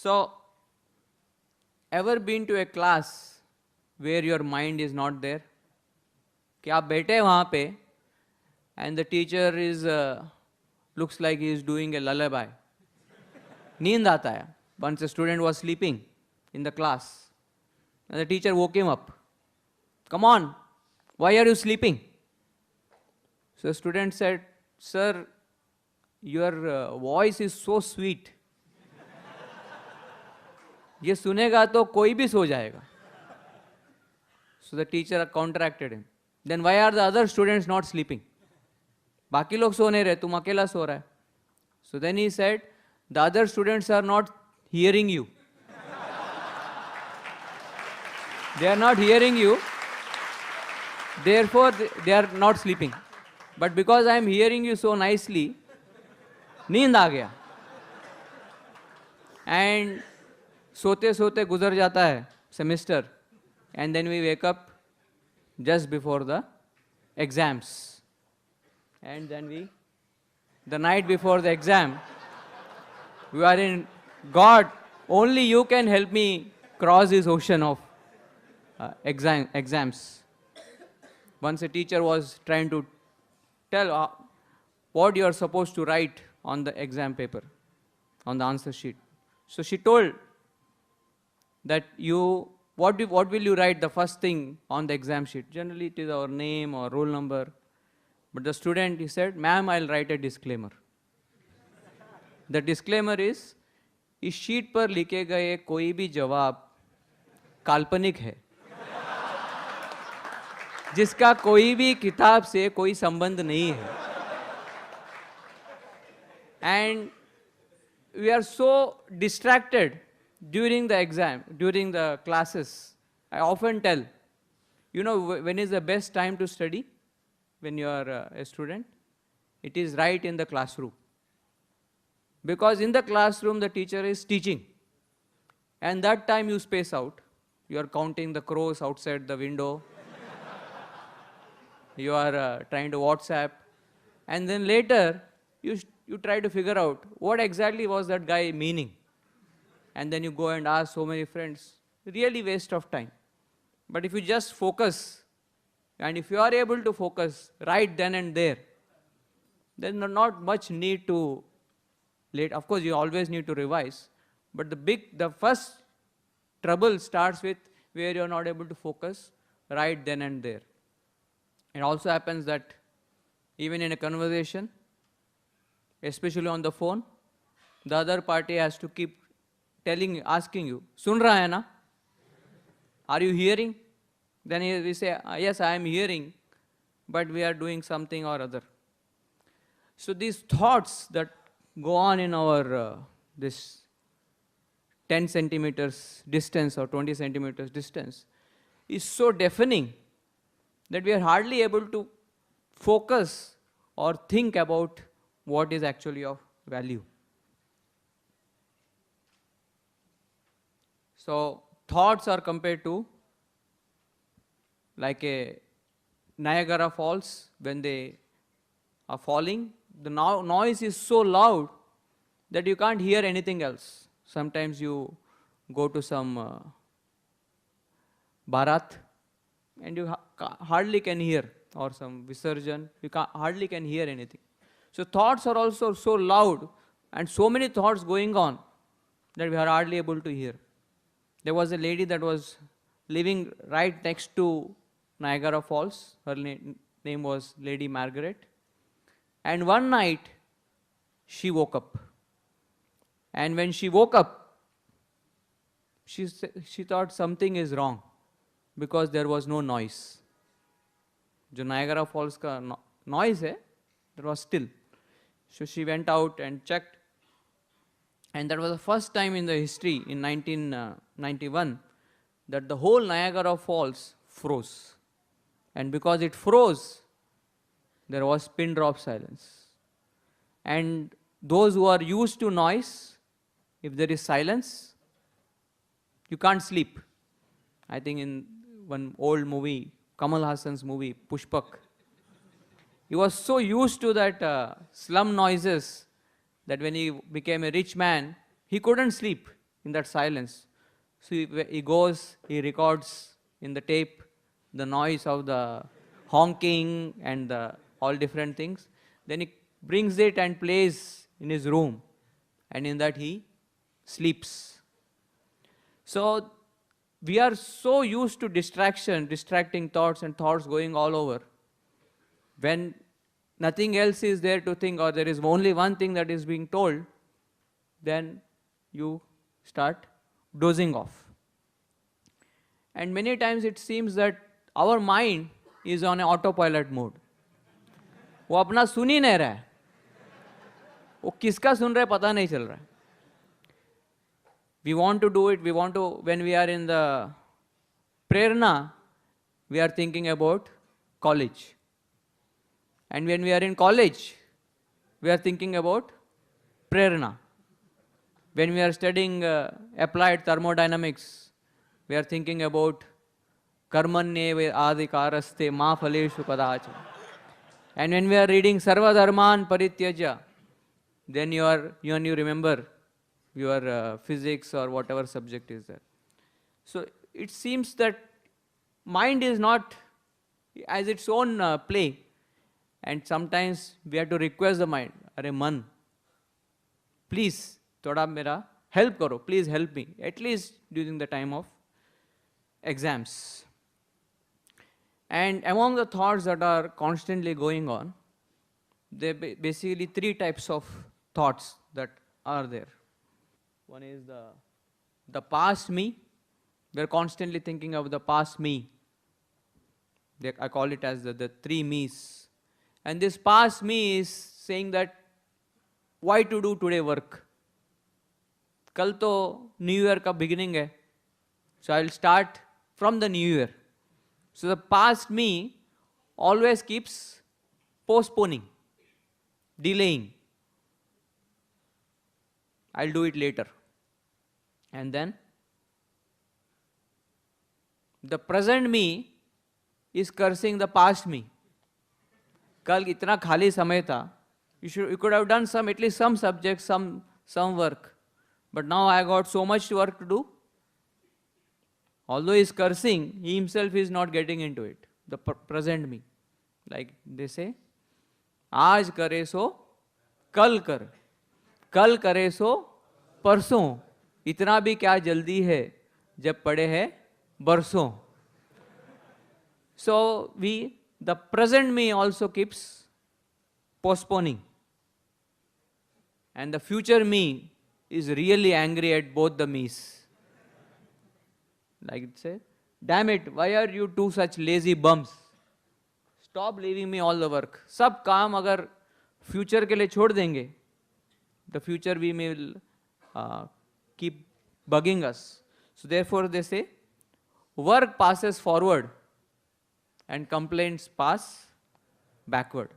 So, ever been to a class where your mind is not there? कि आप बैठे हैं वहाँ पे and the teacher is looks like he is doing a lullaby. नींद आता है. Once a student was sleeping in the class and the teacher woke him up. Come on, why are you sleeping? So the student said, sir, your voice is so sweet. ये सुनेगा तो कोई भी सो जाएगा. So the teacher counteracted him. Then why are the other students not sleeping? बाकी लोग सो नहीं रहे, तुम अकेला सो रहा है. So then he said, the other students are not hearing you. They are not hearing you. Therefore, they are not sleeping. But because I am hearing you so nicely, नींद आ गया. And सोते सोते गुजर जाता है semester, and then we wake up just before the exams. And then the night before the exam, we are in, God, only you can help me cross this ocean of exams. Once a teacher was trying to tell what you are supposed to write on the exam paper, on the answer sheet. So she told that what will you write the first thing on the exam sheet? Generally it is our name or roll number. But the student, he said, ma'am, I'll write a disclaimer. The disclaimer is, इस sheet पर लिखे गए कोई भी जवाब काल्पनिक है, जिसका कोई भी किताब से कोई संबंध नहीं है. And we are so distracted during the exam, during the classes. I often tell, when is the best time to study? When you are a student? It is right in the classroom. Because in the classroom, the teacher is teaching. And that time you space out. You are counting the crows outside the window. You are trying to WhatsApp. And then later, you try to figure out what exactly was that guy meaning. And then you go and ask so many friends. Really waste of time. But if you just focus, and if you are able to focus right then and there, then not much need to late. Of course, you always need to revise. But the first trouble starts with where you are not able to focus right then and there. It also happens that even in a conversation, especially on the phone, the other party has to keep asking you, "Sun raha hai na? Are you hearing?" Then we say, "Yes, I am hearing, but we are doing something or other." So these thoughts that go on in our this 10 centimeters distance or 20 centimeters distance is so deafening that we are hardly able to focus or think about what is actually of value. So thoughts are compared to like a Niagara Falls. When they are falling, the noise is so loud that you can't hear anything else. Sometimes you go to some Bharat and you hardly can hear, or some Visarjan, you hardly can hear anything. So thoughts are also so loud and so many thoughts going on that we are hardly able to hear. There was a lady that was living right next to Niagara Falls. Her name was Lady Margaret. And one night, she woke up. And when she woke up, she thought something is wrong because there was no noise. जो Niagara Falls का noise है, that was still. So she went out and checked. And that was the first time in the history, in 1991, that the whole Niagara Falls froze. And because it froze, there was pin drop silence. And those who are used to noise, if there is silence, you can't sleep. I think in one old movie, Kamal Hassan's movie, Pushpak, he was so used to that slum noises that when he became a rich man, he couldn't sleep. in that silence. So he goes, he records in the tape the noise of the honking and the all different things. Then he brings it and plays in his room, and in that he sleeps. So we are so used to distracting thoughts and thoughts going all over. When nothing else is there to think, or there is only one thing that is being told, then you start dozing off. And many times it seems that our mind is on an autopilot mode. वो अपना सुन ही नहीं रहा है, वो किसका सुन रहा है पता नहीं चल रहा है. We want to do it, when we are in the prerna, we are thinking about college. And when we are in college, we are thinking about prerna. When we are studying applied thermodynamics, we are thinking about karmanye adhikaraste ma phaleshu kadacha. And when we are reading sarva dharman parityajya, then you remember your physics or whatever subject is there. So it seems that mind is not as its own play, and sometimes we have to request the mind, "Arey man, please, thoda mera help karo, please help me," at least during the time of exams. And among the thoughts that are constantly going on, there are basically three types of thoughts that are there. One is the past me. We are constantly thinking of the past me. I call it as the three me's. And this past me is saying that, why to do today work? Kal to New Year ka beginning hai. So I will start from the New Year. So the past me always keeps postponing, delaying. I'll do it later. And then the present me is cursing the past me. Kal itna khali samay tha. You could have done at least some subjects, some work. But now I got so much work to do. Although he is cursing, he himself is not getting into it. The present me. Like they say, Aaj kare so kal kar. Kal kare so परसों. इतना भी क्या जल्दी है जब पड़े हैं बरसों. So the present me also keeps postponing. And the future me is really angry at both the me's. Like say, damn it, why are you two such lazy bums? Stop leaving me all the work. सब काम अगर future के लिए छोड़ देंगे, the future we will keep bugging us. So therefore they say, work passes forward and complaints pass backward.